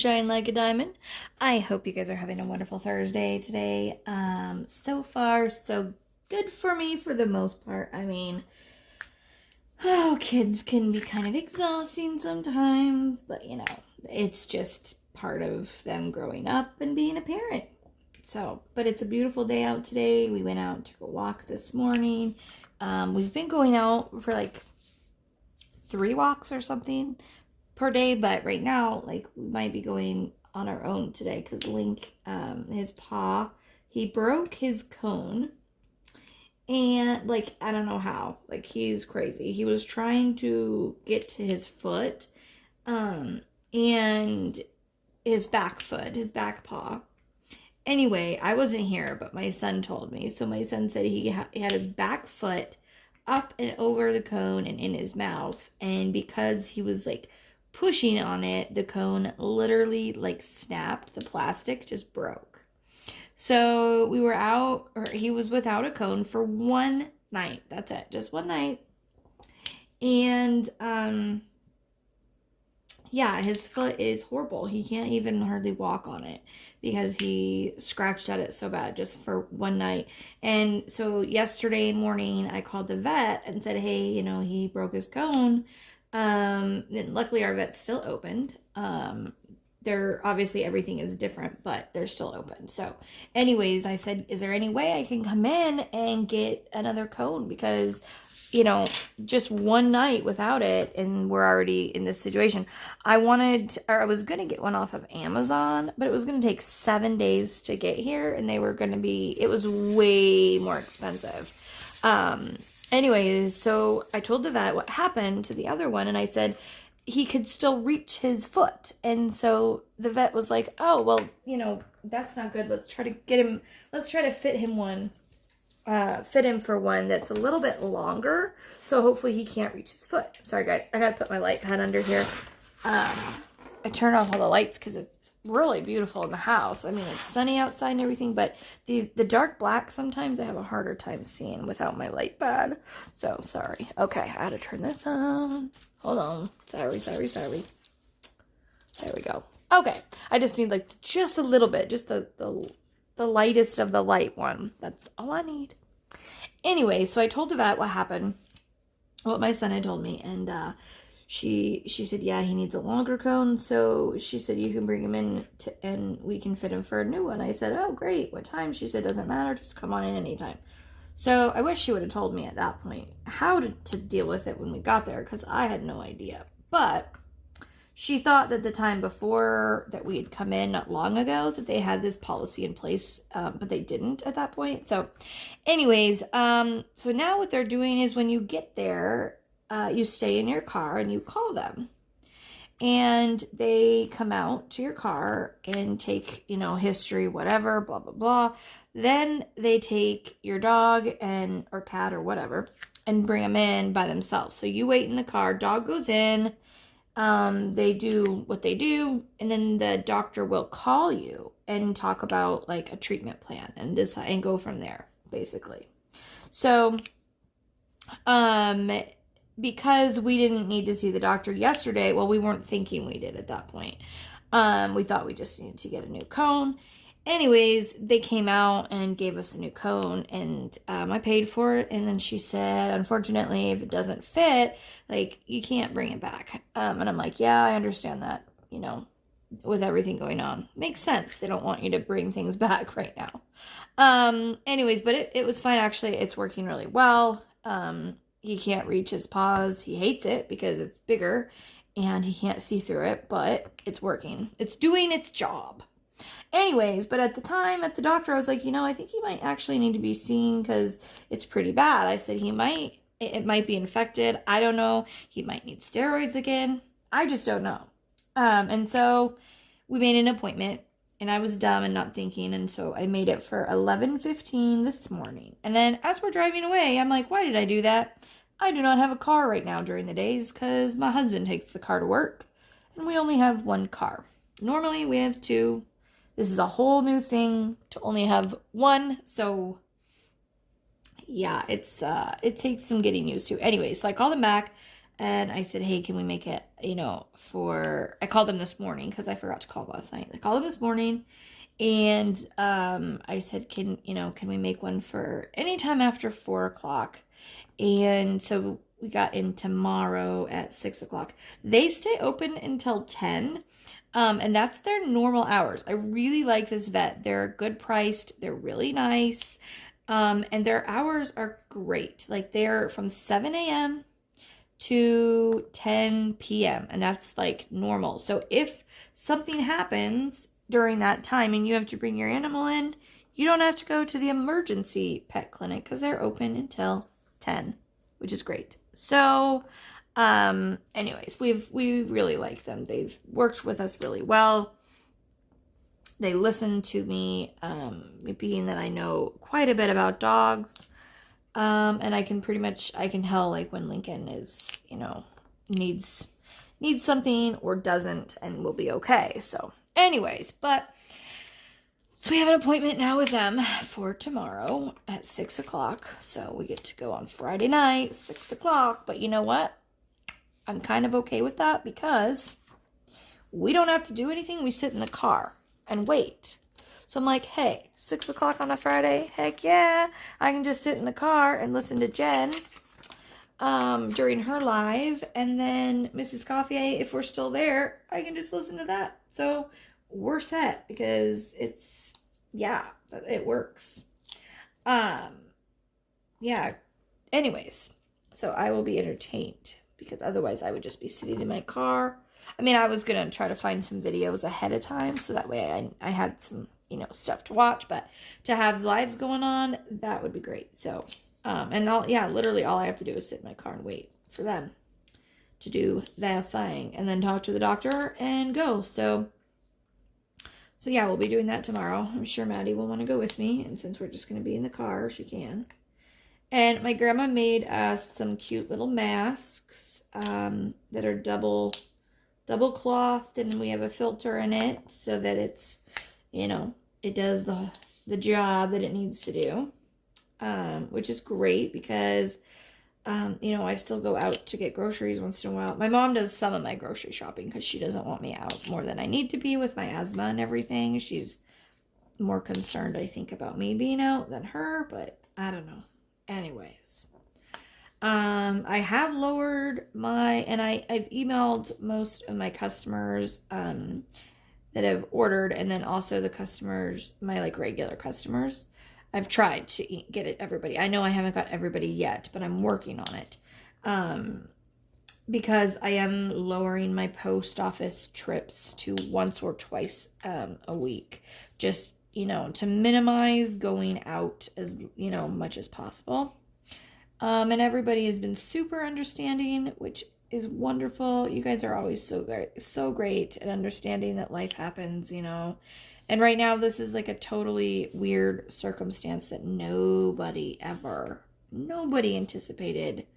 shine like a diamond. I hope you guys are having a wonderful Thursday today. So far, so good for me for the most part. I mean, oh, kids can be kind of exhausting sometimes, but you know, it's just part of them growing up and being a parent. So, but it's a beautiful day out today. We went out to go walk this morning. We've been going out for like 3 walks or something per day, but right now, like, we might be going on our own today because Link, his paw, he broke his cone, and like, I don't know how, like, he's crazy. He was trying to get to his foot, and his back foot, his back paw. Anyway, I wasn't here, but my son told me. So my son said he had his back foot up and over the cone and in his mouth, and because he was like pushing on it, the cone literally like snapped. The plastic just broke. So we were out, or he was without a cone for one night. That's it, just one night. And yeah, his foot is horrible. He can't even hardly walk on it because he scratched at it so bad just for one night. And so yesterday morning, I called the vet and said, hey, you know, he broke his cone. And luckily our vet's still opened. They're obviously, everything is different, but they're still open. So anyways, I said, is there any way I can come in and get another cone? Because, you know, just one night without it, and we're already in this situation. I was going to get one off of Amazon, but it was going to take 7 days to get here, and it was way more expensive. Anyways, so I told the vet what happened to the other one, and I said he could still reach his foot. And so the vet was like, oh, well, you know, that's not good. Let's try to fit him for one that's a little bit longer, so hopefully he can't reach his foot. Sorry guys, I gotta put my light pad under here. I turned off all the lights because it's really beautiful in the house. I mean, it's sunny outside and everything, but the dark black, sometimes I have a harder time seeing without my light pad. So sorry. Okay, I had to turn this on. Hold on. Sorry. There we go. Okay, I just need like just a little bit, just the lightest of the light one. That's all I need. Anyway, so I told the vet what happened, what my son had told me, and she said, yeah, he needs a longer cone. So she said, you can bring him in and we can fit him for a new one. I said, oh, great. What time? She said, doesn't matter. Just come on in anytime. So I wish she would have told me at that point how to deal with it when we got there, because I had no idea. But she thought that the time before that we had come in not long ago that they had this policy in place, but they didn't at that point. So anyways, so now what they're doing is when you get there, you stay in your car and you call them. And they come out to your car and take, you know, history, whatever, blah, blah, blah. Then they take your dog or cat or whatever and bring them in by themselves. So you wait in the car, dog goes in. They do what they do, and then the doctor will call you and talk about like a treatment plan and decide and go from there, basically. So, because we didn't need to see the doctor yesterday, well, we weren't thinking we did at that point. We thought we just needed to get a new cone. Anyways, they came out and gave us a new cone, and I paid for it. And then she said, unfortunately, if it doesn't fit, like, you can't bring it back. And I'm like, yeah, I understand that, you know, with everything going on. Makes sense. They don't want you to bring things back right now. Anyways, but it was fine. Actually, it's working really well. He can't reach his paws. He hates it because it's bigger and he can't see through it, but it's working. It's doing its job. Anyways, but at the time at the doctor, I was like, you know, I think he might actually need to be seen because it's pretty bad. I said it might be infected. I don't know. He might need steroids again. I just don't know. And so we made an appointment, and I was dumb and not thinking. And so I made it for 11:15 this morning. And then as we're driving away, I'm like, why did I do that? I do not have a car right now during the days because my husband takes the car to work and we only have one car. Normally we have two. This is a whole new thing to only have one. So yeah, it takes some getting used to. Anyway, so I called him back. And I said, hey, can we make it, I called them this morning because I forgot to call last night. I called them this morning and I said, can we make one for anytime after 4 o'clock? And so we got in tomorrow at 6 o'clock. They stay open until 10. And that's their normal hours. I really like this vet. They're good priced. They're really nice. And their hours are great. Like they're from 7 a.m. to 10 p.m. and that's like normal. So if something happens during that time and you have to bring your animal in, you don't have to go to the emergency pet clinic because they're open until 10, which is great. So, anyways, we really like them. They've worked with us really well. They listen to me, being that I know quite a bit about dogs. And I can tell like when Lincoln is, needs something or doesn't and will be okay. So anyways, so we have an appointment now with them for tomorrow at 6 o'clock. So we get to go on Friday night, 6 o'clock. But you know what? I'm kind of okay with that because we don't have to do anything. We sit in the car and wait. So I'm like, hey, 6 o'clock on a Friday? Heck yeah. I can just sit in the car and listen to Jen during her live. And then Mrs. Coffee, if we're still there, I can just listen to that. So we're set because it works. Yeah. Anyways, so I will be entertained because otherwise I would just be sitting in my car. I mean, I was going to try to find some videos ahead of time so that way I had some stuff to watch, but to have lives going on, that would be great. So, literally all I have to do is sit in my car and wait for them to do their thing and then talk to the doctor and go. So yeah, we'll be doing that tomorrow. I'm sure Maddie will want to go with me. And since we're just going to be in the car, she can. And my grandma made us some cute little masks, that are double clothed, and we have a filter in it so that it's, it does the job that it needs to do, which is great because, I still go out to get groceries once in a while. My mom does some of my grocery shopping because she doesn't want me out more than I need to be with my asthma and everything. She's more concerned, I think, about me being out than her, but I don't know. Anyways, I have lowered I've emailed most of my customers, that have ordered, and then also the customers, my like regular customers. I've tried to get it everybody. I know I haven't got everybody yet, but I'm working on it. Because I am lowering my post office trips to once or twice a week. Just, to minimize going out as, much as possible. And everybody has been super understanding, which is wonderful. You guys are always so great at understanding that life happens, And right now this is like a totally weird circumstance that nobody anticipated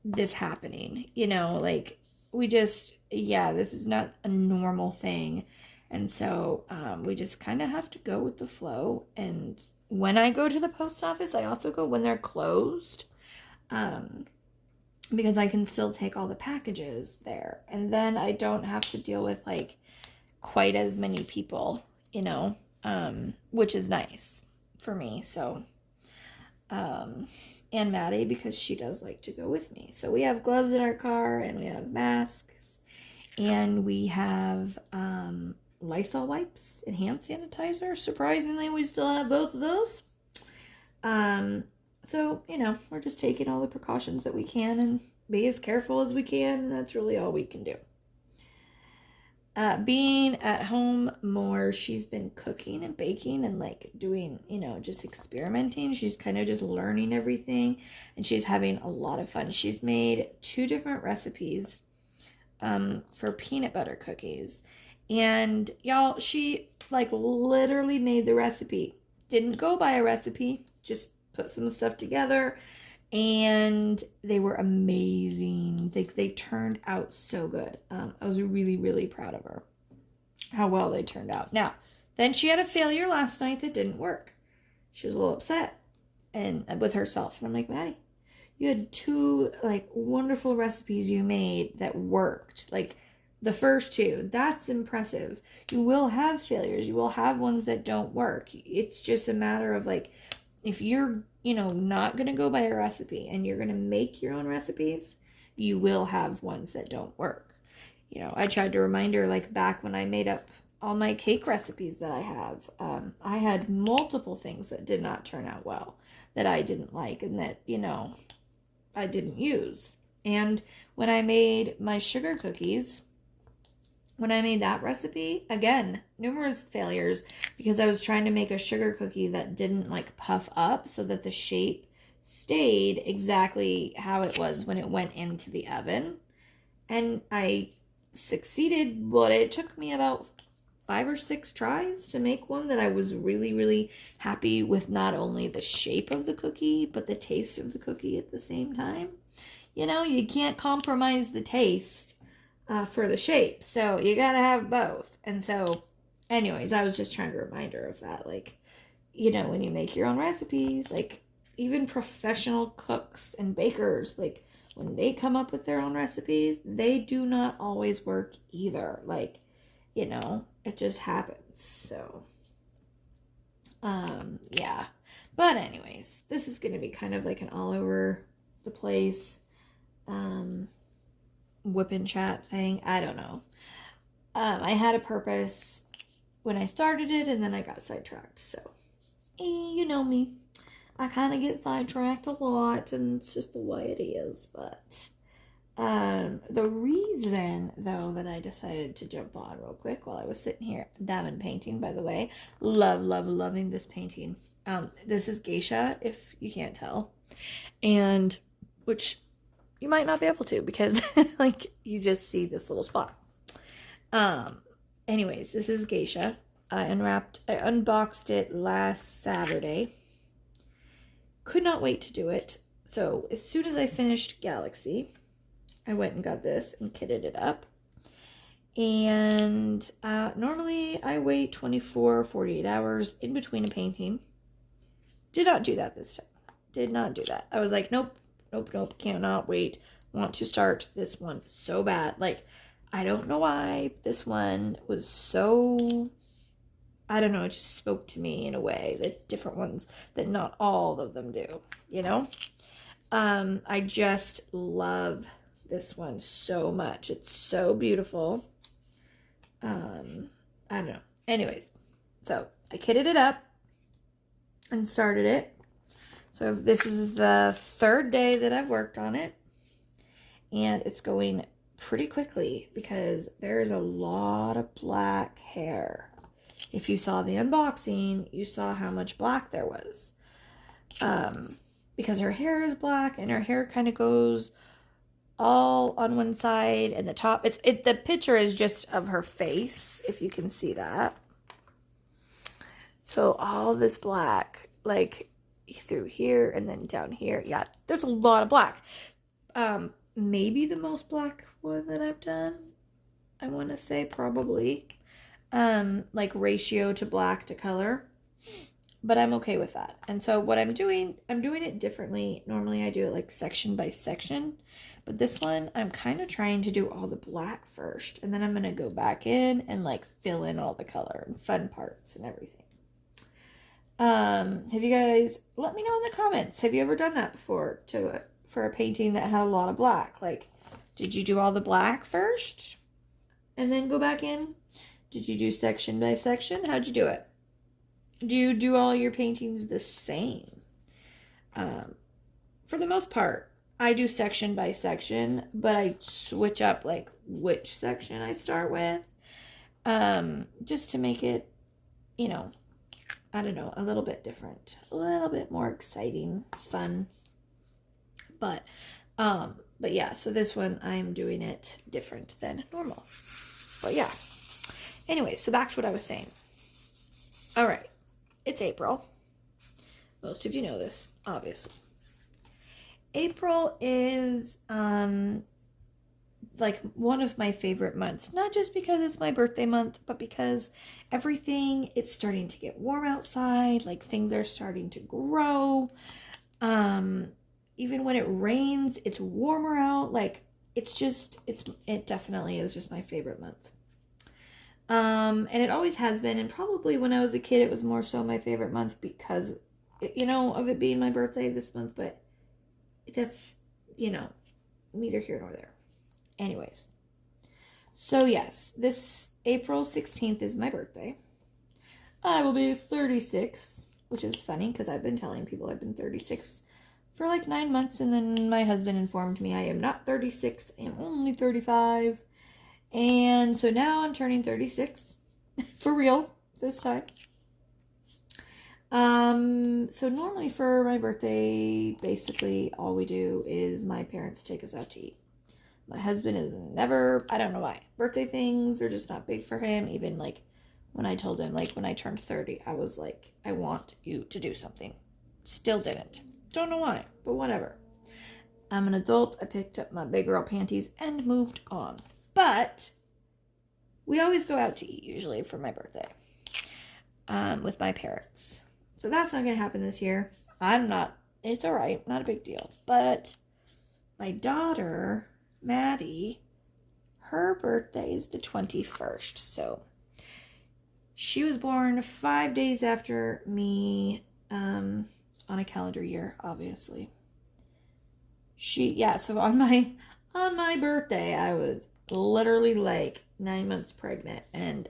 this happening, like this is not a normal thing. And so we just kind of have to go with the flow. And when I go to the post office, I also go when they're closed. Because I can still take all the packages there. And then I don't have to deal with like quite as many people, which is nice for me. So, and Maddie, because she does like to go with me. So we have gloves in our car and we have masks and we have, Lysol wipes and hand sanitizer. Surprisingly, we still have both of those. So, we're just taking all the precautions that we can and be as careful as we can. And that's really all we can do. Being at home more, she's been cooking and baking and like doing, just experimenting. She's kind of just learning everything and she's having a lot of fun. She's made 2 different recipes for peanut butter cookies. And y'all, she like literally made the recipe. Didn't go by a recipe, just put some stuff together and they were amazing. They turned out so good. I was really, really proud of her, how well they turned out. Now, then she had a failure last night that didn't work. She was a little upset and with herself. And I'm like, Maddie, You had two like wonderful recipes you made that worked. Like the first two, that's impressive. You will have failures. You will have ones that don't work. It's just a matter of like, if you're, not going to go by a recipe and you're going to make your own recipes, you will have ones that don't work. I tried to remind her, like, back when I made up all my cake recipes that I have, I had multiple things that did not turn out well, that I didn't like, and that, I didn't use. And when I made my sugar cookies, when I made that recipe, again, numerous failures because I was trying to make a sugar cookie that didn't like puff up so that the shape stayed exactly how it was when it went into the oven. And I succeeded, but it took me about 5 or 6 tries to make one that I was really, really happy with, not only the shape of the cookie, but the taste of the cookie at the same time. You can't compromise the taste for the shape. So you gotta have both. And so, anyways, I was just trying to remind her of that. Like, when you make your own recipes, like, even professional cooks and bakers, like, when they come up with their own recipes, they do not always work either. Like, it just happens. So, yeah. But anyways, this is going to be kind of like an all over the place, whip and chat thing. I don't know. I had a purpose when I started it, and then I got sidetracked. So, you know me. I kind of get sidetracked a lot, and it's just the way it is. But the reason, though, that I decided to jump on real quick while I was sitting here, diamond painting, by the way. Loving this painting. This is Geisha, if you can't tell. And, which you might not be able to because, like, you just see this little spot. Anyways, this is Geisha. I unboxed it last Saturday. Could not wait to do it. So, as soon as I finished Galaxy, I went and got this and kitted it up. And normally I wait 24 or 48 hours in between a painting. Did not do that this time. Did not do that. I was like, nope, cannot wait. Want to start this one so bad. Like, I don't know why this one was so, I don't know, it just spoke to me in a way that different ones, that not all of them do, I just love this one so much. It's so beautiful. I don't know. Anyways, so I kitted it up and started it. So this is the 3rd day that I've worked on it, and it's going pretty quickly because there's a lot of black hair. If you saw the unboxing, you saw how much black there was. Because her hair is black, and her hair kind of goes all on one side, and the top, the picture is just of her face, if you can see that. So all this black, like, through here and then down here. Yeah, there's a lot of black. Maybe the most black one that I've done. I want to say probably. Like ratio to black to color. But I'm okay with that. And so what I'm doing it differently. Normally I do it like section by section. But this one, I'm kind of trying to do all the black first. And then I'm going to go back in and like fill in all the color and fun parts and everything. Have you guys, let me know in the comments, have you ever done that before for a painting that had a lot of black? Like, did you do all the black first and then go back in? Did you do section by section? How'd you do it? Do you do all your paintings the same? For the most part, I do section by section, but I switch up like which section I start with, just to make it, I don't know, a little bit different, a little bit more exciting, fun. But yeah, so this one I'm doing it different than normal. But yeah. Anyway, so back to what I was saying. All right, it's April. Most of you know this, obviously. April is like one of my favorite months, not just because it's my birthday month, but because it's starting to get warm outside, like things are starting to grow. even when it rains, it's warmer out. Like, it definitely is just my favorite month. And it always has been, and probably when I was a kid, it was more so my favorite month because, of it being my birthday this month, but that's, neither here nor there. Anyways, so yes, this April 16th is my birthday. I will be 36, which is funny because I've been telling people I've been 36 for like 9 months, and then my husband informed me I am not 36, I am only 35. And so now I'm turning 36 for real this time. So normally for my birthday, basically all we do is my parents take us out to eat. My husband is never, I don't know why, birthday things are just not big for him. Even like when I told him, like when I turned 30, I was like, I want you to do something. Still didn't. Don't know why, but whatever. I'm an adult. I picked up my big girl panties and moved on. But we always go out to eat usually for my birthday with my parents. So that's not going to happen this year. It's all right. Not a big deal. But my daughter, Maddie, her birthday is the 21st. So she was born 5 days after me on a calendar year, obviously. So on my birthday, I was literally like 9 months pregnant, and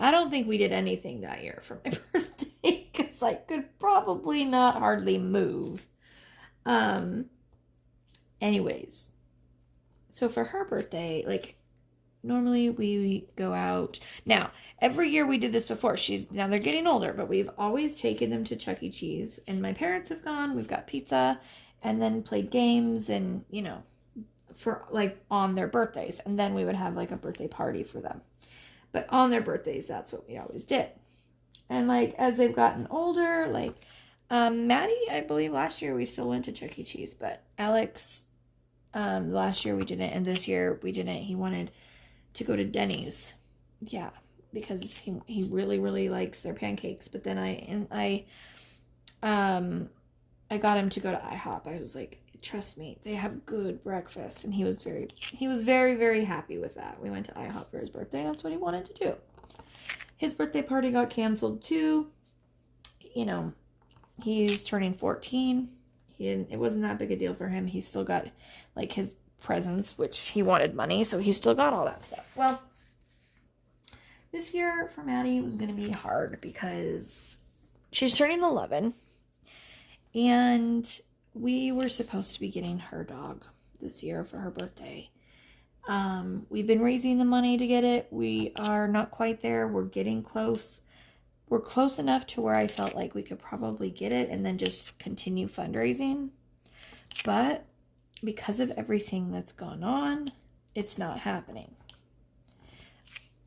I don't think we did anything that year for my birthday because I could probably not hardly move. Anyways, so for her birthday, like normally we go out. Now, every year we did this before. Now they're getting older, but we've always taken them to Chuck E. Cheese, and my parents have gone. We've got pizza and then played games and, for like on their birthdays. And then we would have like a birthday party for them. But on their birthdays, that's what we always did. And like as they've gotten older, like Maddie, I believe last year we still went to Chuck E. Cheese, but Alex, last year we didn't, and this year we didn't. He wanted to go to Denny's. Yeah, because he really, really likes their pancakes. But then I got him to go to IHOP. I was like, trust me, they have good breakfast. And he was very, very happy with that. We went to IHOP for his birthday. That's what he wanted to do. His birthday party got canceled too. He's turning 14. It wasn't that big a deal for him. He still got like his presents, which he wanted money. So he still got all that stuff. Well, this year for Maddie was going to be hard because she's turning 11. And we were supposed to be getting her dog this year for her birthday. We've been raising the money to get it. We are not quite there. We're getting close. We're close enough to where I felt like we could probably get it and then just continue fundraising. But because of everything that's gone on, it's not happening.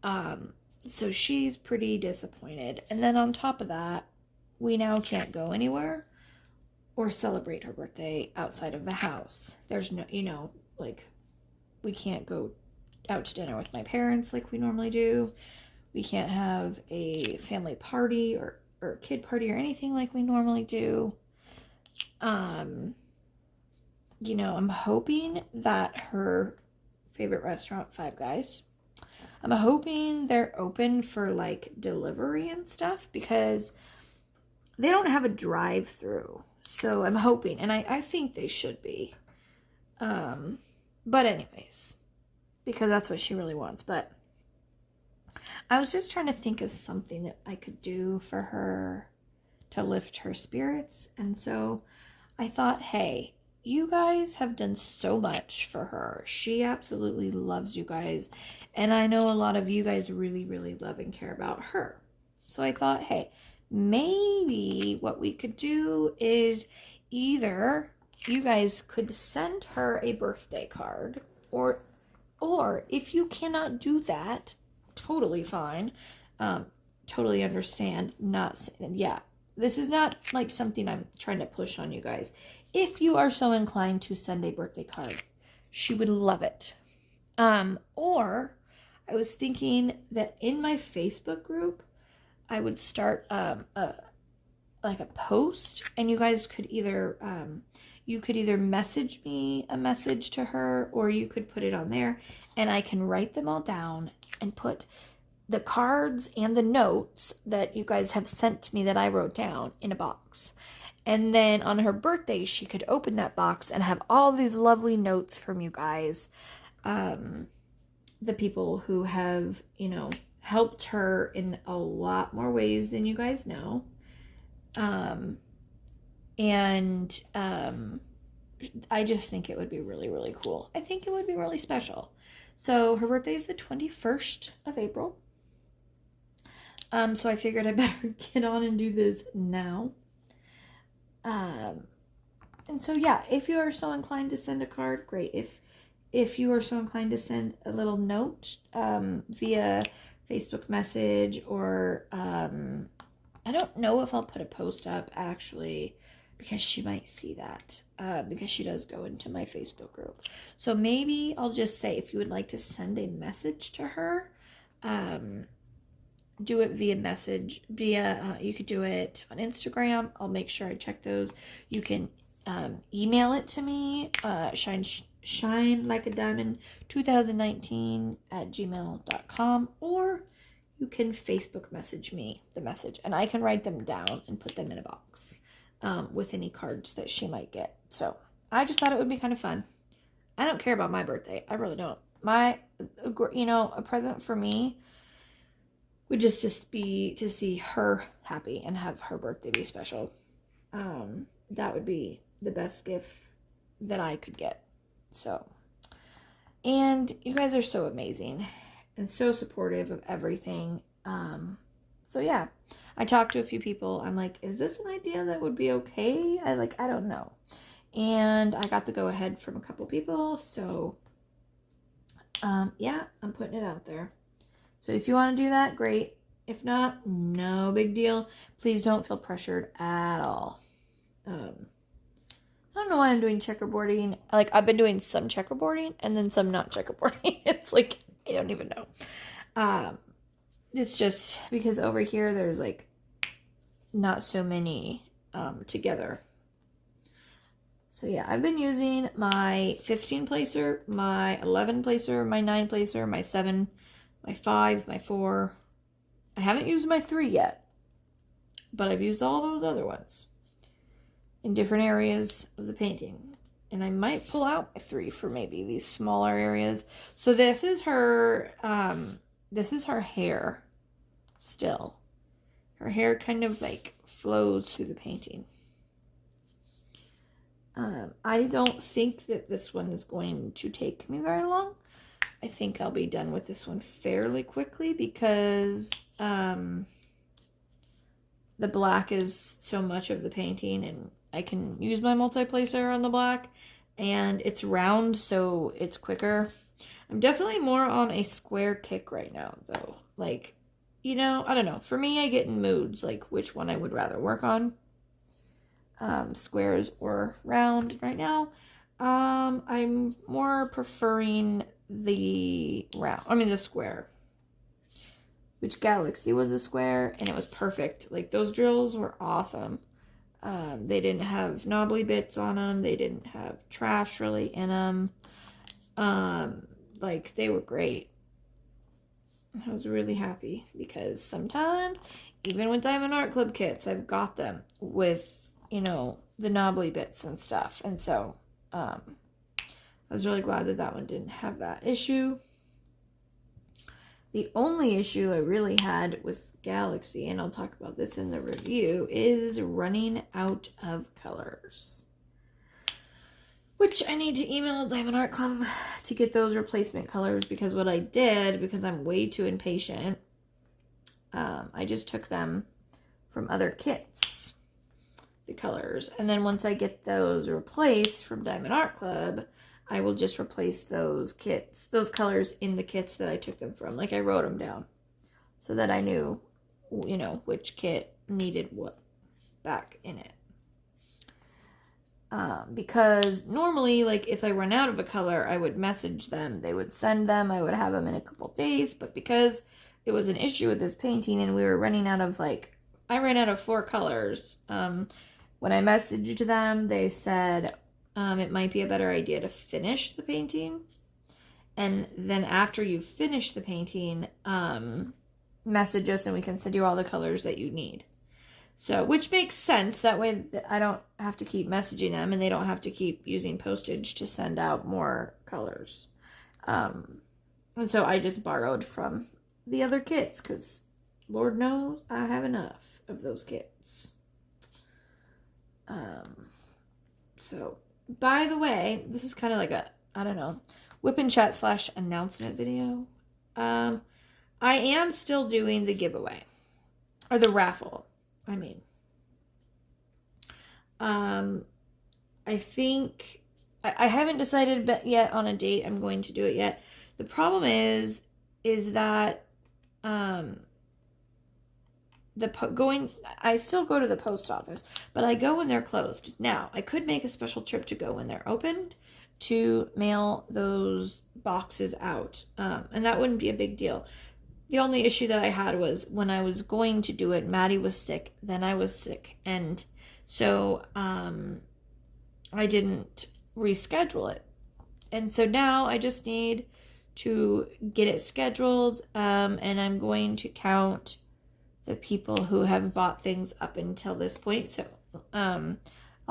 So she's pretty disappointed. And then on top of that, we now can't go anywhere or celebrate her birthday outside of the house. There's no, we can't go out to dinner with my parents like we normally do. We can't have a family party or kid party or anything like we normally do. I'm hoping that her favorite restaurant, Five Guys, I'm hoping they're open for like delivery and stuff because they don't have a drive-through. So I'm hoping, and I think they should be. But anyways, because that's what she really wants. But I was just trying to think of something that I could do for her to lift her spirits. And so I thought, hey, you guys have done so much for her. She absolutely loves you guys. And I know a lot of you guys really, really love and care about her. So I thought, hey, maybe what we could do is either you guys could send her a birthday card, or if you cannot do that, totally fine. Totally understand. This is not like something I'm trying to push on you guys. If you are so inclined to send a birthday card, she would love it. Or I was thinking that in my Facebook group, I would start a like a post, and you guys could either message me a message to her, or you could put it on there, and I can write them all down and put the cards and the notes that you guys have sent me that I wrote down in a box. And then on her birthday, she could open that box and have all these lovely notes from you guys. The people who have, helped her in a lot more ways than you guys know. I just think it would be really, really cool. I think it would be really special. So her birthday is the 21st of April. So I figured I better get on and do this now. And so yeah, if you are so inclined to send a card, great. If you are so inclined to send a little note via Facebook message, or I don't know if I'll put a post up actually, because she might see that, because she does go into my Facebook group. So maybe I'll just say, if you would like to send a message to her, do it via message. You could do it on Instagram. I'll make sure I check those. You can email it to me, shine like a diamond 2019 at gmail.com, or you can Facebook message me the message, and I can write them down and put them in a box with any cards that she might get. So I just thought it would be kind of fun. I don't care about my birthday. I really don't. A present for me would just be to see her happy and have her birthday be special. That would be the best gift that I could get. So, and you guys are so amazing and so supportive of everything. So yeah, I talked to a few people. I'm like, is this an idea that would be okay? I don't know. And I got the go ahead from a couple people. So, yeah, I'm putting it out there. So if you want to do that, great. If not, no big deal. Please don't feel pressured at all. I don't know why I'm doing checkerboarding. I've been doing some checkerboarding and then some not checkerboarding. It's I don't even know. It's just because over here there's not so many together. So yeah, I've been using my 15 placer, my 11 placer, my 9 placer, my 7, my 5, my 4. I haven't used my 3 yet, but I've used all those other ones in different areas of the painting. And I might pull out my 3 for maybe these smaller areas. So this is her hair still. Her hair kind of flows through the painting. I don't think that this one is going to take me very long. I think I'll be done with this one fairly quickly because the black is so much of the painting, and I can use my multi-placer on the black, and it's round, so it's quicker. I'm definitely more on a square kick right now, though. I don't know. For me, I get in moods, which one I would rather work on. Squares or round right now. I'm more preferring the square. Which Galaxy was a square, and it was perfect. Those drills were awesome. They didn't have knobbly bits on them. They didn't have trash really in them. They were great. I was really happy because sometimes, even with Diamond Art Club kits, I've got them with, the knobbly bits and stuff. And so, I was really glad that one didn't have that issue. The only issue I really had with Galaxy, and I'll talk about this in the review, is running out of colors. Which I need to email Diamond Art Club to get those replacement colors, because what I did, because I'm way too impatient, I just took them from other kits, the colors. And then once I get those replaced from Diamond Art Club, I will just replace those colors in the kits that I took them from. I wrote them down so that I knew, which kit needed what back in it. Because normally, if I run out of a color, I would message them. They would send them. I would have them in a couple days. But because it was an issue with this painting and we were running out of, I I ran out of 4 colors. When I messaged them, they said it might be a better idea to finish the painting. And then after you finish the painting, message us and we can send you all the colors that you need. So, which makes sense. That way I don't have to keep messaging them and they don't have to keep using postage to send out more colors. And so I just borrowed from the other kits because Lord knows I have enough of those kits. So, by the way, this is kind of like a, I don't know, WIP and Chat / announcement video. I am still doing the giveaway. Or the raffle. I mean, I think I haven't decided yet on a date I'm going to do it yet. The problem is that I still go to the post office, but I go when they're closed. Now, I could make a special trip to go when they're opened to mail those boxes out, and that wouldn't be a big deal. The only issue that I had was when I was going to do it, Maddie was sick, then I was sick, and so I didn't reschedule it. And so now I just need to get it scheduled, and I'm going to count the people who have bought things up until this point. So I'll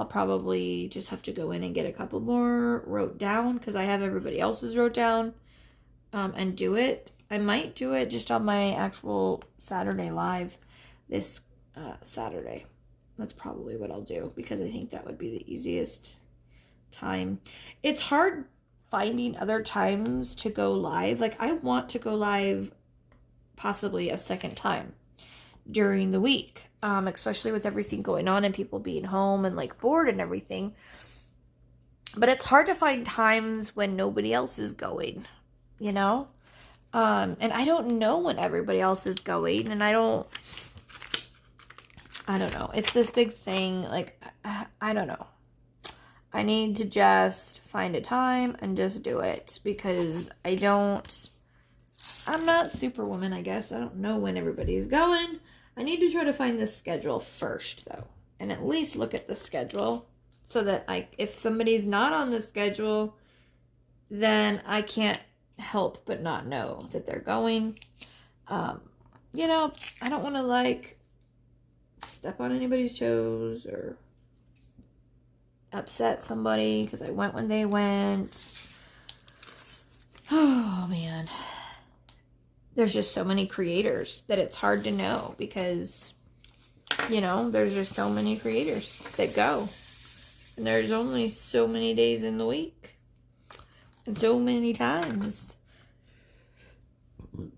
probably just have to go in and get a couple more wrote down because I have everybody else's wrote down, and do it. I might do it just on my actual Saturday live this Saturday. That's probably what I'll do because I think that would be the easiest time. It's hard finding other times to go live. Like, I want to go live possibly a second time during the week, especially with everything going on and people being home and like bored and everything. But it's hard to find times when nobody else is going, you know? And I don't know when everybody else is going, and I don't know. It's this big thing. Like, I don't know. I need to just find a time and just do it because I'm not Superwoman, I guess. I don't know when everybody's going. I need to try to find the schedule first, though, and at least look at the schedule so that if somebody's not on the schedule, then I can't help but not know that they're going. You know, I don't want to like step on anybody's toes or upset somebody because I went when they went. Oh man, there's just so many creators that it's hard to know because, you know, there's just so many creators that go, and there's only so many days in the week. And so many times. Oh,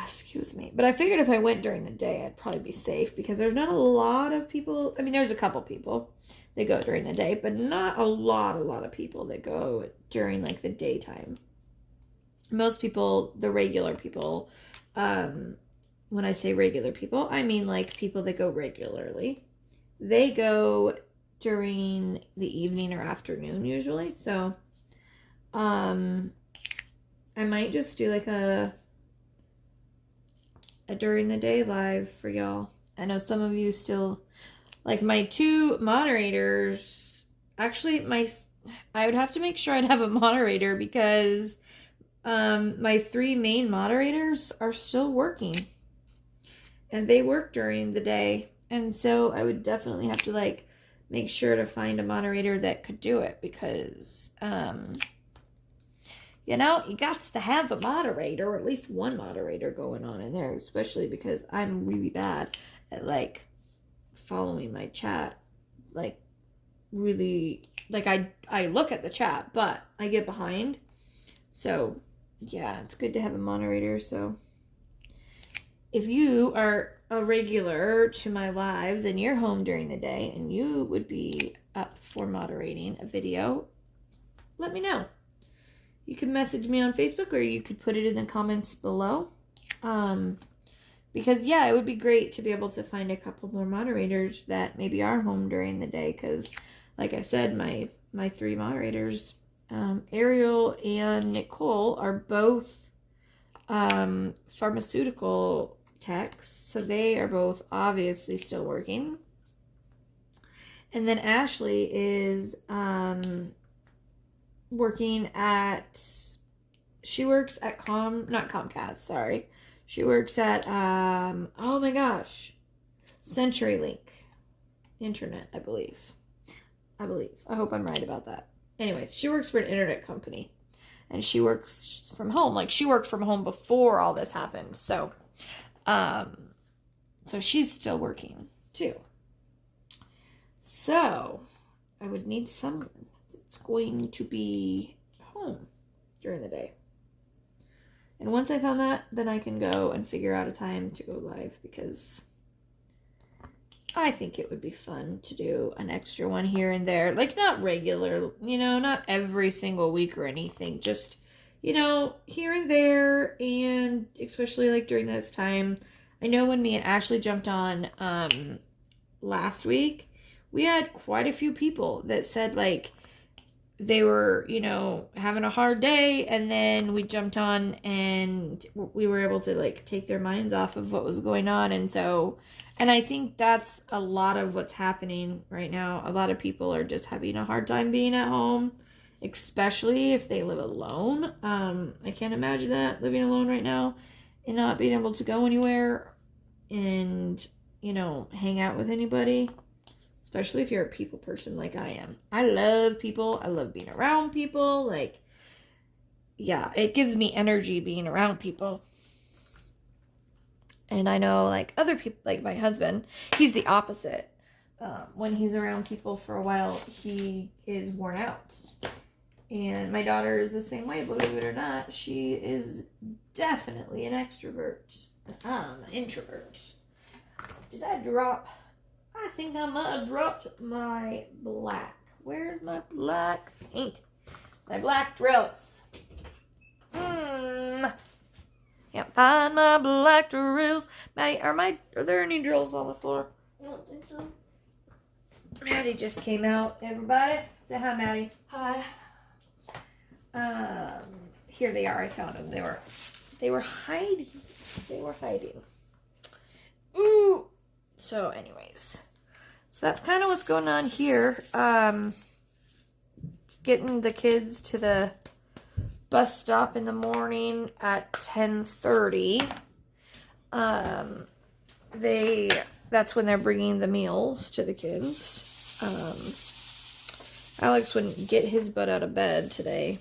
excuse me. But I figured if I went during the day, I'd probably be safe because there's not a lot of people. I mean, there's a couple people that go during the day, but not a lot of people that go during like the daytime. Most people, the regular people, when I say regular people, I mean like people that go regularly. They go during the evening or afternoon usually. So I might just do like a during the day live for y'all. I know some of you still, like my 2 moderators, actually I would have to make sure I'd have a moderator because my 3 main moderators are still working and they work during the day. And so I would definitely have to like make sure to find a moderator that could do it because, you know, you got to have a moderator or at least one moderator going on in there, especially because I'm really bad at like following my chat. Like really, like I look at the chat, but I get behind. So yeah, it's good to have a moderator. So if you are a regular to my lives and you're home during the day and you would be up for moderating a video, let me know. You can message me on Facebook or you could put it in the comments below. Because yeah, it would be great to be able to find a couple more moderators that maybe are home during the day. Because like I said, my 3 moderators, Ariel and Nicole, are both pharmaceutical techs. So they are both obviously still working. And then Ashley is working at, she works at not Comcast, sorry. She works at, oh my gosh, CenturyLink Internet, I believe. I hope I'm right about that. Anyways, she works for an internet company. And she works from home. Like, she worked from home before all this happened. So, so she's still working, too. So, I would need someone that's going to be home during the day. And once I found that, then I can go and figure out a time to go live, because I think it would be fun to do an extra one here and there. Like, not regular, not every single week or anything. Just, here and there. And especially, like, during this time. I know when me and Ashley jumped on last week, we had quite a few people that said, like, they were, having a hard day. And then we jumped on and we were able to, like, take their minds off of what was going on. And I think that's a lot of what's happening right now. A lot of people are just having a hard time being at home, especially if they live alone. I can't imagine that, living alone right now and not being able to go anywhere and, hang out with anybody, especially if you're a people person like I am. I love people. I love being around people. Like, yeah, it gives me energy being around people. And I know, like, other people, like my husband, he's the opposite. When he's around people for a while, he is worn out. And my daughter is the same way, believe it or not. She is definitely an extrovert. I'm an introvert. Did I drop? I think I might have dropped my black. Where's my black paint? My black drills. Can't find my black drills. Maddie, are there any drills on the floor? I don't think so. Maddie just came out. Everybody, say hi, Maddie. Hi. Here they are. I found them. They were hiding. Ooh. So, anyways, so that's kind of what's going on here. Getting the kids to the bus stop in the morning at 10:30. That's when they're bringing the meals to the kids. Alex wouldn't get his butt out of bed today.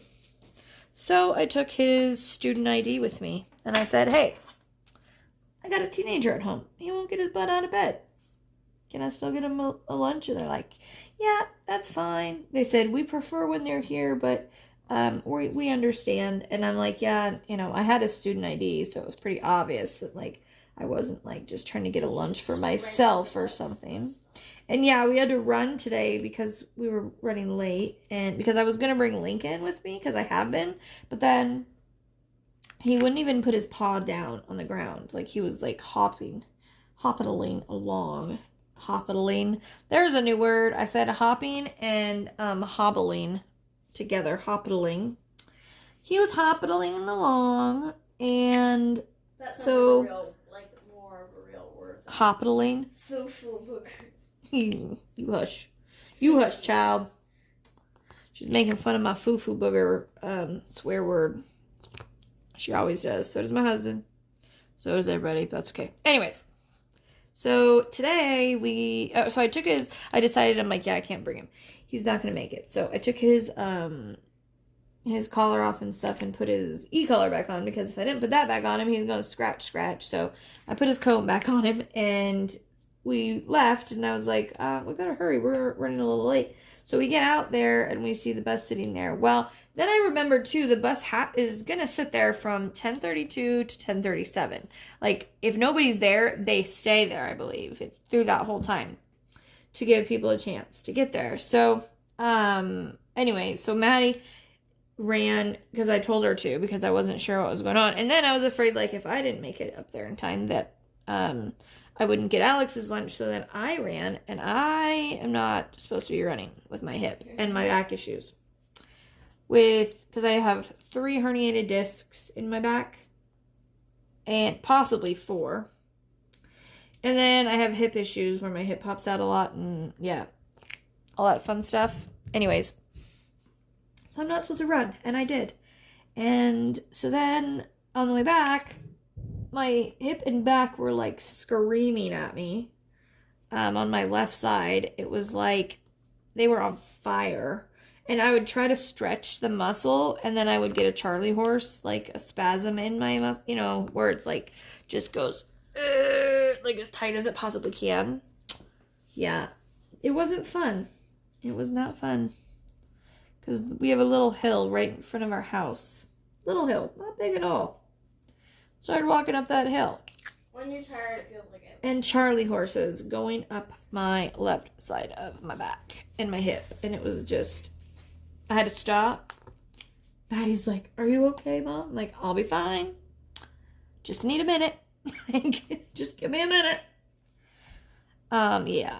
So I took his student ID with me. And I said, hey, I got a teenager at home. He won't get his butt out of bed. Can I still get him a lunch? And they're like, yeah, that's fine. They said, we prefer when they're here, but we understand. And I'm like, yeah, I had a student ID, so it was pretty obvious that, like, I wasn't, like, just trying to get a lunch for myself or something. And yeah, we had to run today because we were running late, and because I was going to bring Lincoln with me, because I have been, but then he wouldn't even put his paw down on the ground. Like, he was, like, hopping along. Hoppitaling. There's a new word. I said hopping and hobbling together. Hoppitaling. He was hoppitaling along, and That so like a real, like more of a real word. Hoppitaling. Foo-foo booger. You hush. You hush, child. She's making fun of my foo-foo booger swear word. She always does. So does my husband. So does everybody. But that's okay. Anyways. So today I decided, I'm like, yeah, I can't bring him. He's not going to make it. So I took his collar off and stuff and put his e-collar back on, because if I didn't put that back on him, he's going to scratch. So I put his coat back on him, and we left, and I was like, we better hurry. We're running a little late. So we get out there, and we see the bus sitting there. Well, then I remembered, too, the bus is going to sit there from 10:32 to 10:37. Like, if nobody's there, they stay there, I believe, through that whole time to give people a chance to get there. So, anyway, so Maddie ran, because I told her to, because I wasn't sure what was going on. And then I was afraid, like, if I didn't make it up there in time, that I wouldn't get Alex's lunch. So then I ran, and I am not supposed to be running with my hip and my back issues. Because I have 3 herniated discs in my back, and possibly 4. And then I have hip issues where my hip pops out a lot and yeah, all that fun stuff. Anyways, so I'm not supposed to run, and I did. And so then on the way back, my hip and back were like screaming at me. On my left side, it was like they were on fire. And I would try to stretch the muscle, and then I would get a Charlie horse, like a spasm in my muscle, you know, where it's like just goes like as tight as it possibly can. Yeah, it wasn't fun. It was not fun. Because we have a little hill right in front of our house. Little hill, not big at all. Started walking up that hill. When you're tired, it feels like it. And Charlie horses going up my left side of my back and my hip. And it was just, I had to stop. Maddie's like, "Are you okay, Mom?" I'm like, "I'll be fine. Just need a minute." Just give me a minute. Yeah.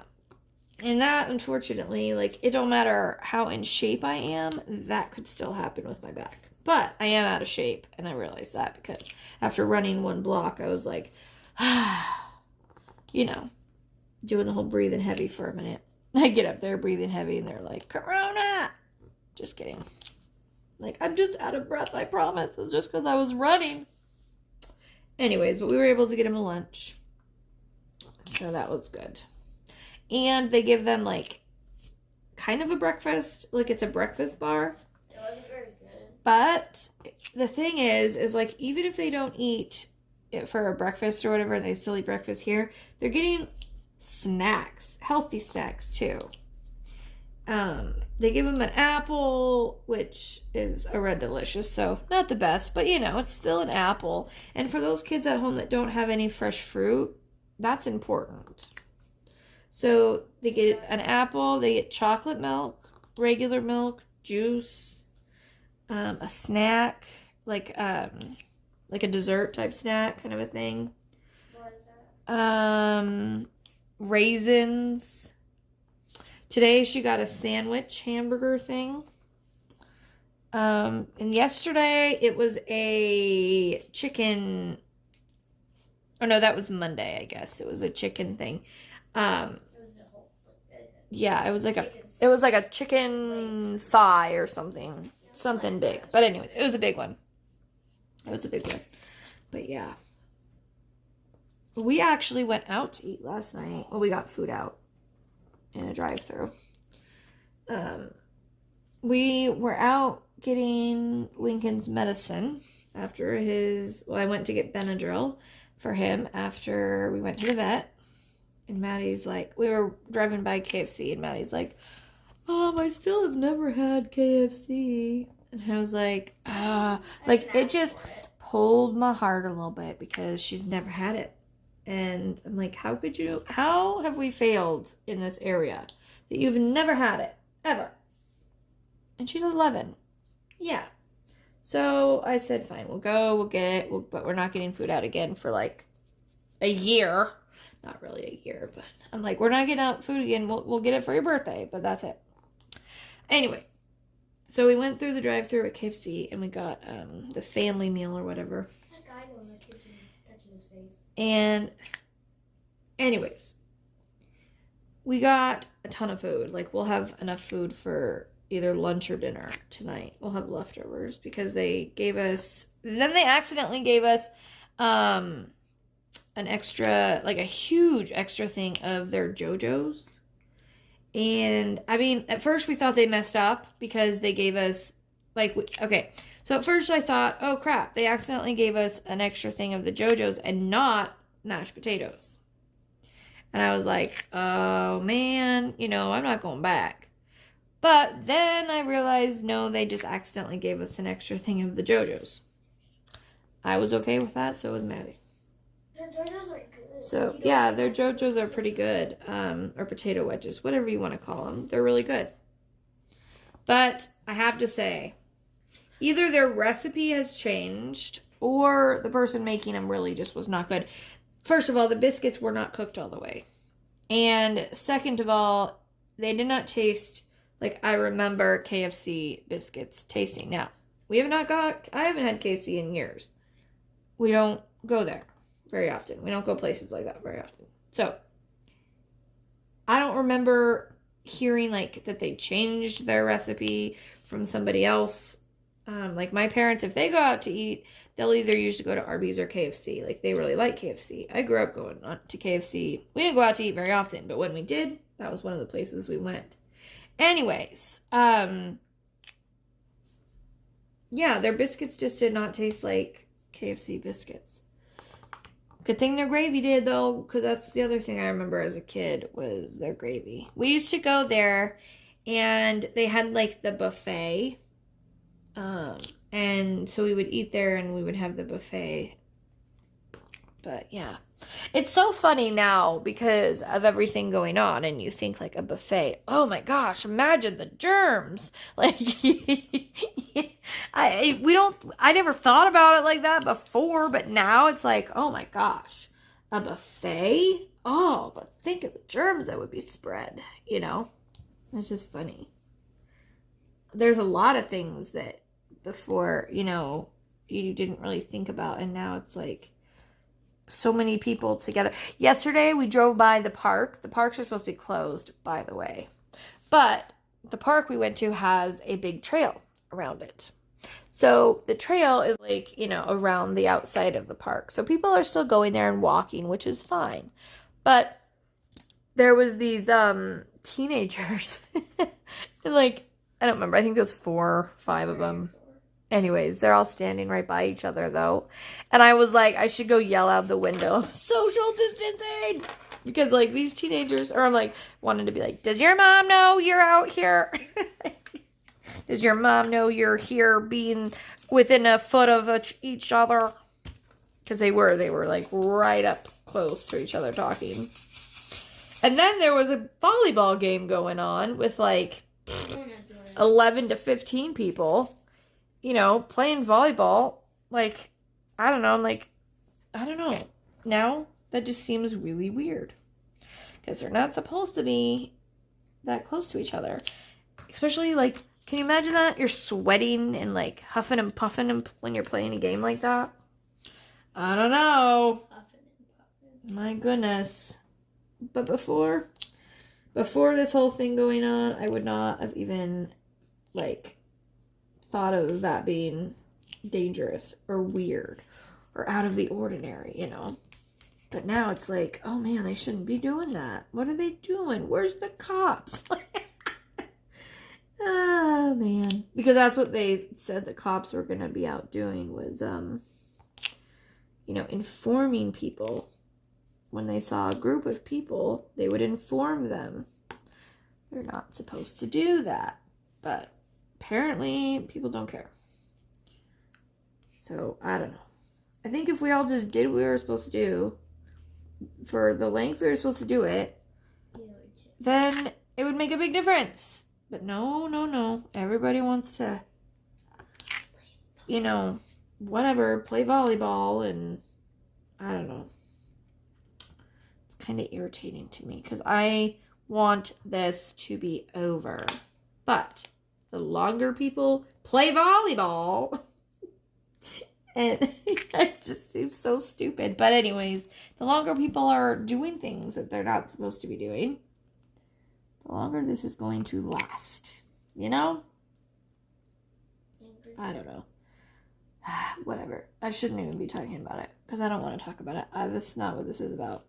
And that, unfortunately, like, it don't matter how in shape I am, that could still happen with my back. But I am out of shape, and I realized that because after running one block, I was like, you know, doing the whole breathing heavy for a minute. I get up there breathing heavy, and they're like, "Corona!" Just kidding. Like, I'm just out of breath, I promise. It was just because I was running. Anyways, but we were able to get him to lunch. So that was good. And they give them, like, kind of a breakfast. Like, it's a breakfast bar. It wasn't very good. But the thing is like, even if they don't eat it for a breakfast or whatever, they still eat breakfast here, they're getting snacks. Healthy snacks, too. They give them an apple, which is a red delicious, so not the best, but, you know, it's still an apple. And for those kids at home that don't have any fresh fruit, that's important. So they get an apple, they get chocolate milk, regular milk, juice, a snack, like a dessert type snack kind of a thing. What is that? Raisins. Today she got a sandwich hamburger thing. And yesterday it was a chicken. Oh no, that was Monday, I guess. It was a chicken thing. Yeah, it was like a chicken thigh or something. Something big. But anyways, it was a big one. But yeah. We actually went out to eat last night. Well, we got food out in a drive-thru. We were out getting Lincoln's medicine after I went to get Benadryl for him after we went to the vet. And Maddie's like, we were driving by KFC, and Maddie's like, "Mom, I still have never had KFC." And I was like, like, it just pulled my heart a little bit because she's never had it. And I'm like, how have we failed in this area that you've never had it, ever? And she's 11. Yeah. So I said, fine, we'll get it, but we're not getting food out again for like a year. Not really a year, but I'm like, we're not getting out food again. We'll get it for your birthday, but that's it. Anyway, so we went through the drive-thru at KFC, and we got the family meal or whatever. That guy in the kitchen touching his face. And anyways, we got a ton of food. Like, we'll have enough food for either lunch or dinner tonight. We'll have leftovers because they accidentally gave us an extra, like a huge extra thing of their JoJo's. And I mean, at first we thought they messed up because they gave us so at first I thought, oh crap, they accidentally gave us an extra thing of the JoJo's and not mashed potatoes. And I was like, oh man, I'm not going back. But then I realized, no, they just accidentally gave us an extra thing of the JoJo's. I was okay with that, so was Maddie. Their JoJo's are good. So, yeah, their JoJo's are pretty good. Or potato wedges, whatever you want to call them. They're really good. But I have to say, either their recipe has changed or the person making them really just was not good. First of all, the biscuits were not cooked all the way. And second of all, they did not taste like I remember KFC biscuits tasting. Now, I haven't had KFC in years. We don't go there very often. We don't go places like that very often. So, I don't remember hearing like that they changed their recipe from somebody else. Like my parents, if they go out to eat, they'll either usually go to Arby's or KFC. Like they really like KFC. I grew up going to KFC. We didn't go out to eat very often, but when we did, that was one of the places we went. Anyways, yeah, their biscuits just did not taste like KFC biscuits. Good thing their gravy did, though, because that's the other thing I remember as a kid was their gravy. We used to go there, and they had, like, the buffet. And so we would eat there, and we would have the buffet. But, yeah. It's so funny now because of everything going on, and you think, like, a buffet. Oh, my gosh, imagine the germs. Like, I never thought about it like that before, but now it's like, oh my gosh, a buffet? Oh, but think of the germs that would be spread, you know? It's just funny. There's a lot of things that before, you know, you didn't really think about, and now it's like so many people together. Yesterday, we drove by the park. The parks are supposed to be closed, by the way. But the park we went to has a big trail around it. So the trail is like, you know, around the outside of the park. So people are still going there and walking, which is fine. But there was these teenagers. And like, I don't remember. I think there's 4 or 5 of them. Anyways, they're all standing right by each other though. And I was like, I should go yell out the window, social distancing! Because like these teenagers, or I'm like, wanted to be like, does your mom know you're out here? Does your mom know you're here being within a foot of each other? Because they were like right up close to each other talking. And then there was a volleyball game going on with like 11 to 15 people, you know, playing volleyball. Like, I don't know. I'm like, I don't know. Now that just seems really weird. Because they're not supposed to be that close to each other. Especially like, can you imagine that? You're sweating and like huffing and puffing when you're playing a game like that. I don't know. My goodness. But before this whole thing going on, I would not have even like thought of that being dangerous or weird or out of the ordinary, you know. But now it's like, oh man, they shouldn't be doing that. What are they doing? Where's the cops? Oh, man. Because that's what they said the cops were going to be out doing was, you know, informing people. When they saw a group of people, they would inform them. They're not supposed to do that. But apparently, people don't care. So, I don't know. I think if we all just did what we were supposed to do, for the length we were supposed to do it, then it would make a big difference. But no. Everybody wants to, you know, whatever, play volleyball, and I don't know. It's kind of irritating to me because I want this to be over. But the longer people play volleyball, and it just seems so stupid. But anyways, the longer people are doing things that they're not supposed to be doing, the longer this is going to last, you know? I don't know. Whatever. I shouldn't even be talking about it because I don't want to talk about it. That's not what this is about.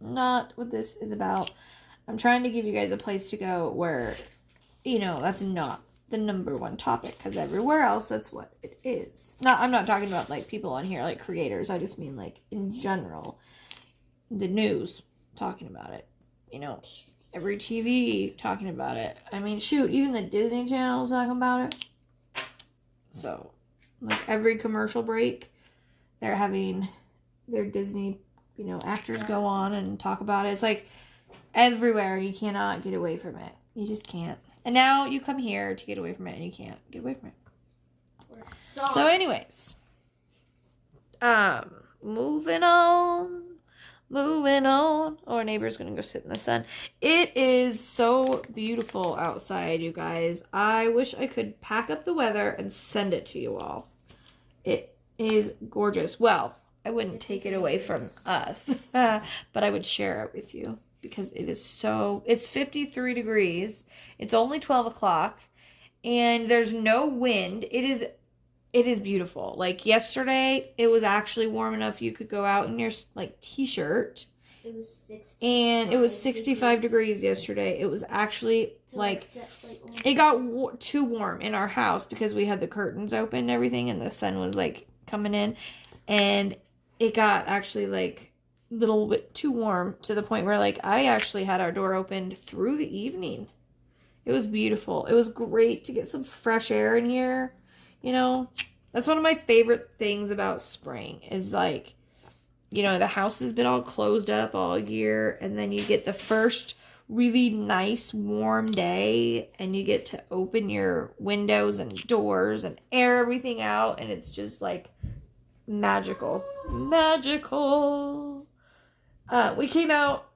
Not what this is about. I'm trying to give you guys a place to go where, you know, that's not the number one topic because everywhere else, that's what it is. I'm not talking about, like, people on here, like, creators. I just mean, like, in general, the news talking about it, you know? Every TV talking about it. I mean, shoot, even the Disney Channel is talking about it. So, like every commercial break, they're having their Disney, you know, actors go on and talk about it. It's like everywhere. You cannot get away from it. You just can't. And now you come here to get away from it, and you can't get away from it. So, anyways, moving on. Our neighbor's gonna go sit in the sun. It is so beautiful outside, you guys. I wish I could pack up the weather and send it to you all. It is gorgeous. Well, I wouldn't take it away from us, but I would share it with you because it is it's 53 degrees. It's only 12 o'clock and there's no wind. It is beautiful. Like yesterday, it was actually warm enough you could go out in your like t-shirt. It was 65. And it was 65 degrees yesterday. It was actually like it got too warm in our house because we had the curtains open and everything and the sun was like coming in, and it got actually like a little bit too warm to the point where like I actually had our door opened through the evening. It was beautiful. It was great to get some fresh air in here. You know, that's one of my favorite things about spring is like, you know, the house has been all closed up all year and then you get the first really nice warm day and you get to open your windows and doors and air everything out and it's just like magical. We came out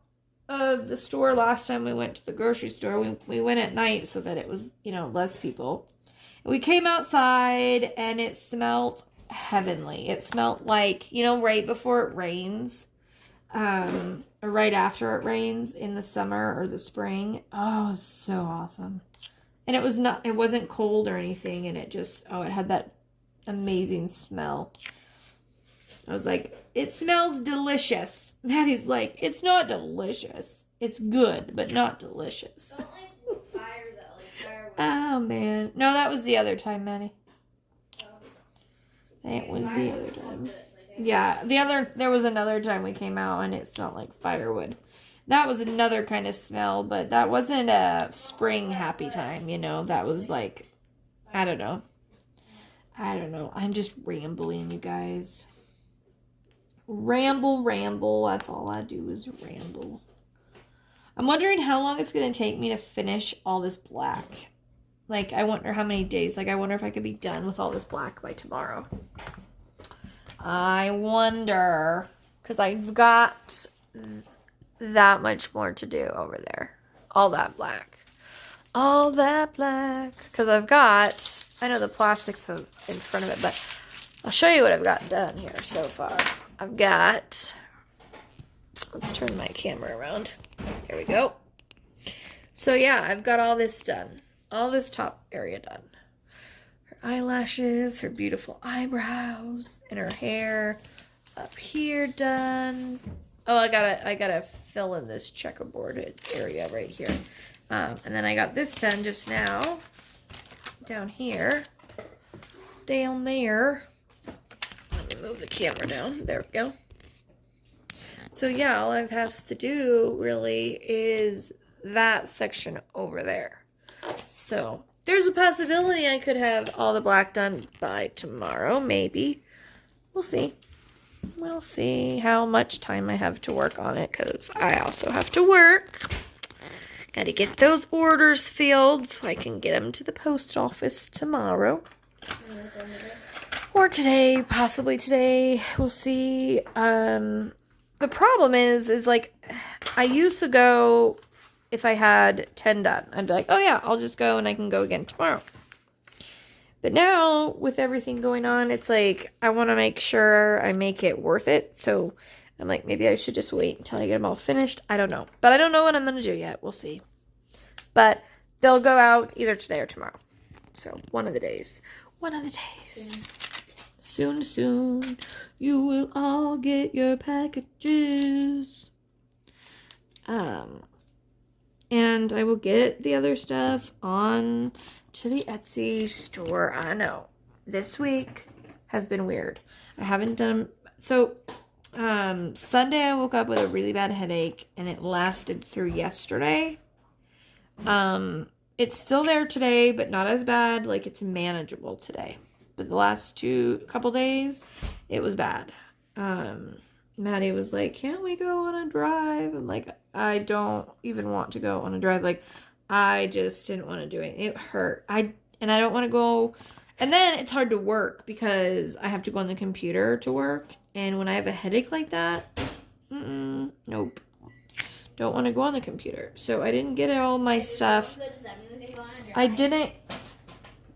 of the store last time we went to the grocery store. We went at night so that it was, you know, less people. We came outside and it smelled heavenly. It smelled like, you know, right before it rains, or right after it rains in the summer or the spring. Oh, it was so awesome. And it wasn't cold or anything. And it had that amazing smell. I was like, it smells delicious. Maddie's like, it's not delicious. It's good, but not delicious. Don't like fire though, like fireworks. Oh, man. No, that was the other time, Maddie. That was the other time. Yeah, there was another time we came out and it smelled like firewood. That was another kind of smell, but that wasn't a spring happy time, you know. That was like, I don't know. I'm just rambling, you guys. Ramble. That's all I do is ramble. I'm wondering how long it's going to take me to finish all this black. Like, I wonder how many days. Like, I wonder if I could be done with all this black by tomorrow. I wonder. Because I've got that much more to do over there. All that black. Because I know the plastic's in front of it, but I'll show you what I've got done here so far. Let's turn my camera around. There we go. So yeah, I've got all this done. All this top area done. Her eyelashes, her beautiful eyebrows, and her hair up here done. Oh, I gotta fill in this checkerboard area right here. And then I got this done just now. Down here. Down there. Let me move the camera down. There we go. So yeah, all I have to do really is that section over there. So there's a possibility I could have all the black done by tomorrow, maybe. We'll see. We'll see how much time I have to work on it because I also have to work. Got to get those orders filled so I can get them to the post office tomorrow. Or today, possibly today. We'll see. The problem is like, I used to go, if I had 10 done, I'd be like, oh yeah, I'll just go and I can go again tomorrow. But now, with everything going on, it's like, I want to make sure I make it worth it. So, I'm like, maybe I should just wait until I get them all finished. I don't know. But I don't know what I'm going to do yet. We'll see. But they'll go out either today or tomorrow. So, one of the days. Soon, you will all get your packages. And I will get the other stuff on to the Etsy store. I know. This week has been weird. I haven't done... So, Sunday I woke up with a really bad headache, and it lasted through yesterday. It's still there today, but not as bad. Like, it's manageable today. But the last couple days, it was bad. Maddie was like, can't we go on a drive? I'm like, I don't even want to go on a drive. Like, I just didn't want to do it. It hurt. And I don't want to go. And then it's hard to work because I have to go on the computer to work. And when I have a headache like that, nope. Don't want to go on the computer. So I didn't get all my stuff. I didn't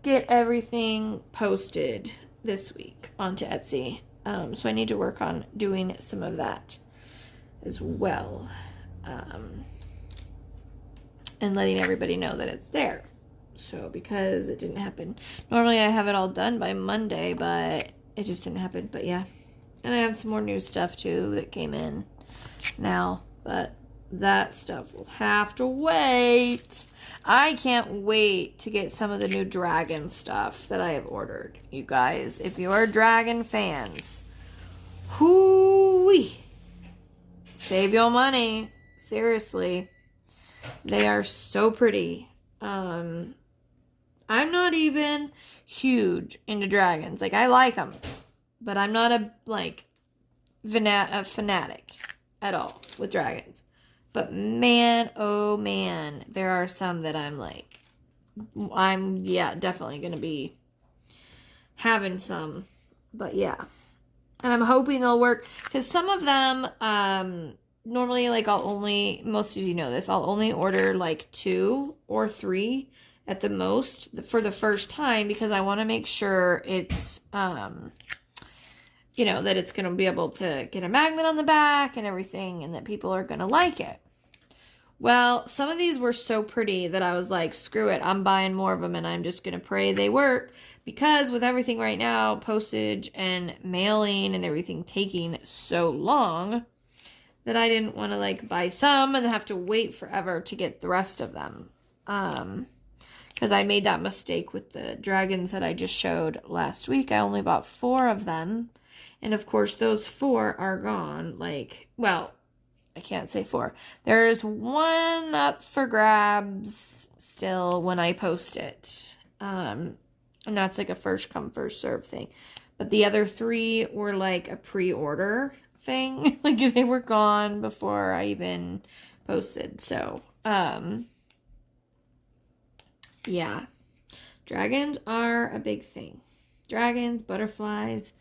get everything posted this week onto Etsy. So I need to work on doing some of that as well. And letting everybody know that it's there. So, because it didn't happen. Normally I have it all done by Monday, but it just didn't happen. But yeah. And I have some more new stuff too that came in now. But that stuff will have to wait. I can't wait to get some of the new dragon stuff that I have ordered. You guys, if you're dragon fans, hoo-wee, save your money. Seriously. They are so pretty. I'm not even huge into dragons. Like, I like them. But I'm not a fanatic at all with dragons. But man, oh man, there are some that I'm definitely going to be having some. But yeah. And I'm hoping they'll work. Because some of them, normally, most of you know this, I'll only order 2 or 3 at the most for the first time, because I want to make sure it's, that it's going to be able to get a magnet on the back and everything, and that people are going to like it. Well, some of these were so pretty that I was like, screw it, I'm buying more of them, and I'm just going to pray they work, because with everything right now, postage and mailing and everything taking so long, that I didn't want to buy some and have to wait forever to get the rest of them. Because I made that mistake with the dragons that I just showed last week. I only bought 4 of them. And of course, those 4 are gone. I can't say 4. There's 1 up for grabs still when I post it. And that's a first come, first serve thing. But the other 3 were a pre-order thing. They were gone before I even posted. So, yeah. Dragons are a big thing. Dragons, butterflies.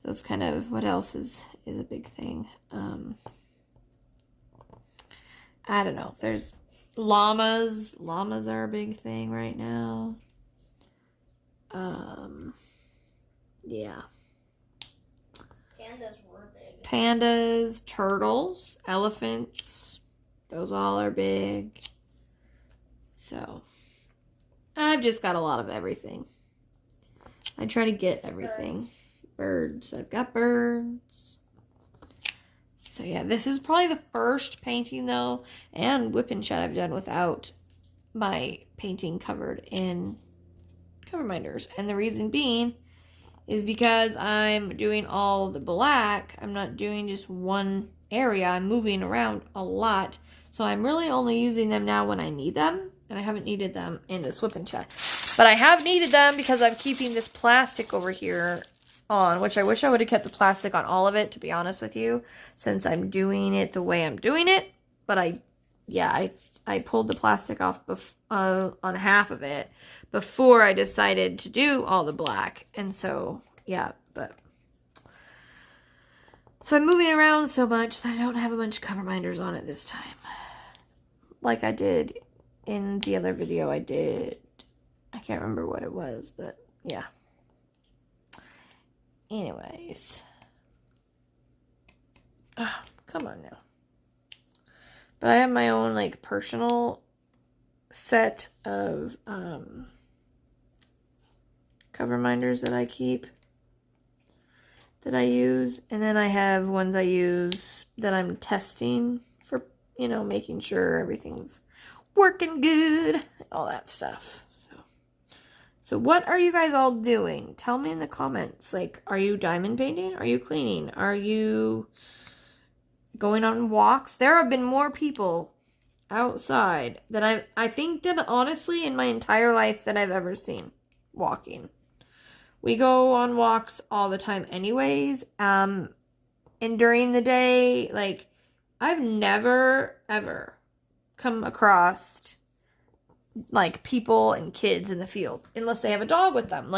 Those kind of, what else is a big thing? I don't know. There's llamas. Llamas are a big thing right now. Yeah. Pandas were big. Pandas, turtles, elephants. Those all are big. So, I've just got a lot of everything. I try to get everything. Birds. I've got birds. So, yeah, this is probably the first painting, though, and whip and shed I've done without my painting covered in cover minders. And the reason being is because I'm doing all the black. I'm not doing just one area. I'm moving around a lot. So I'm really only using them now when I need them. And I haven't needed them in this whip and chat. But I have needed them because I'm keeping this plastic over here on. Which I wish I would have kept the plastic on all of it, to be honest with you. Since I'm doing it the way I'm doing it. But I pulled the plastic off on half of it before I decided to do all the black. And so, yeah, so I'm moving around so much that I don't have a bunch of cover minders on it this time. Like I did in the other video I did. I can't remember what it was, but yeah. Anyways. Oh, come on now. But I have my own, personal set of cover minders that I keep, that I use. And then I have ones I use that I'm testing for, making sure everything's working good, all that stuff. So what are you guys all doing? Tell me in the comments. Are you diamond painting? Are you cleaning? Are you going on walks? There have been more people outside that I think that honestly in my entire life that I've ever seen walking. We go on walks all the time anyways. And during the day, I've never ever come across people and kids in the field unless they have a dog with them.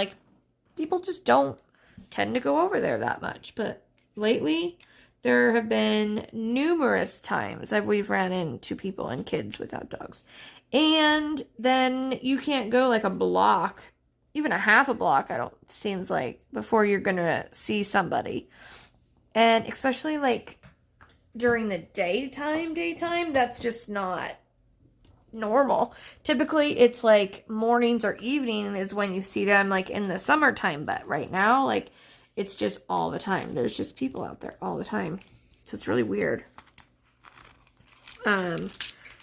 People just don't tend to go over there that much. But lately there have been numerous times that we've ran into people and kids without dogs. And then you can't go a block even a half a block, seems like, before you're going to see somebody. And especially like during the daytime, that's just not normal. Typically it's like mornings or evening is when you see them, like in the summertime, but right now, like, it's just all the time. There's just people out there all the time. So it's really weird.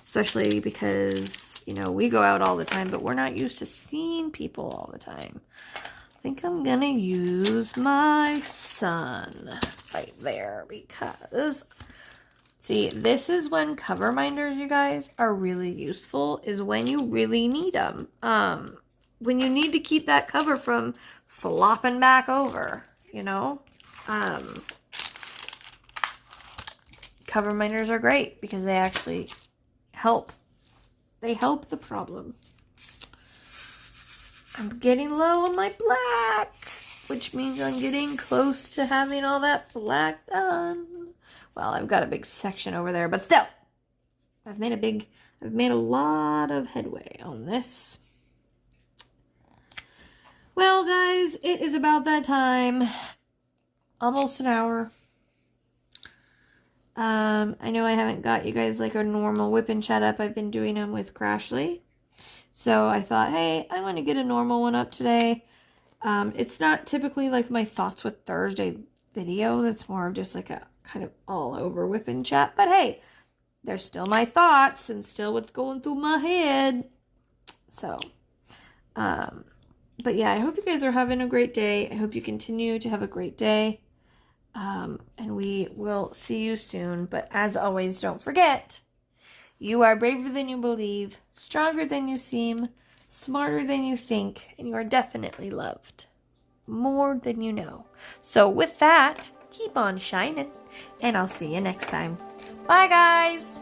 Especially because, you know, we go out all the time, but we're not used to seeing people all the time. I think I'm gonna use my sun right there because, see, this is when cover minders, you guys, are really useful, is when you really need them. When you need to keep that cover from flopping back over, you know? Cover minders are great because they actually help. They help the problem. I'm getting low on my black, which means I'm getting close to having all that black done. Well, I've got a big section over there, but still, I've made a lot of headway on this. Well, guys, it is about that time. Almost an hour. I know I haven't got you guys like a normal whip and chat up. I've been doing them with Crashly. So I thought, hey, I want to get a normal one up today. It's not typically like my thoughts with Thursday videos. It's more of just like a kind of all over whip and chat. But hey, they're still my thoughts and still what's going through my head. So, but yeah, I hope you guys are having a great day. I hope you continue to have a great day. And we will see you soon. But as always, don't forget, you are braver than you believe, stronger than you seem, smarter than you think, and you are definitely loved more than you know. So with that, keep on shining, and I'll see you next time. Bye, guys.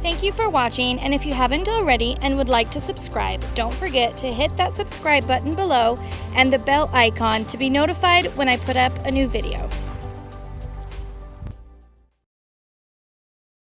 Thank you for watching, and if you haven't already and would like to subscribe, don't forget to hit that subscribe button below and the bell icon to be notified when I put up a new video.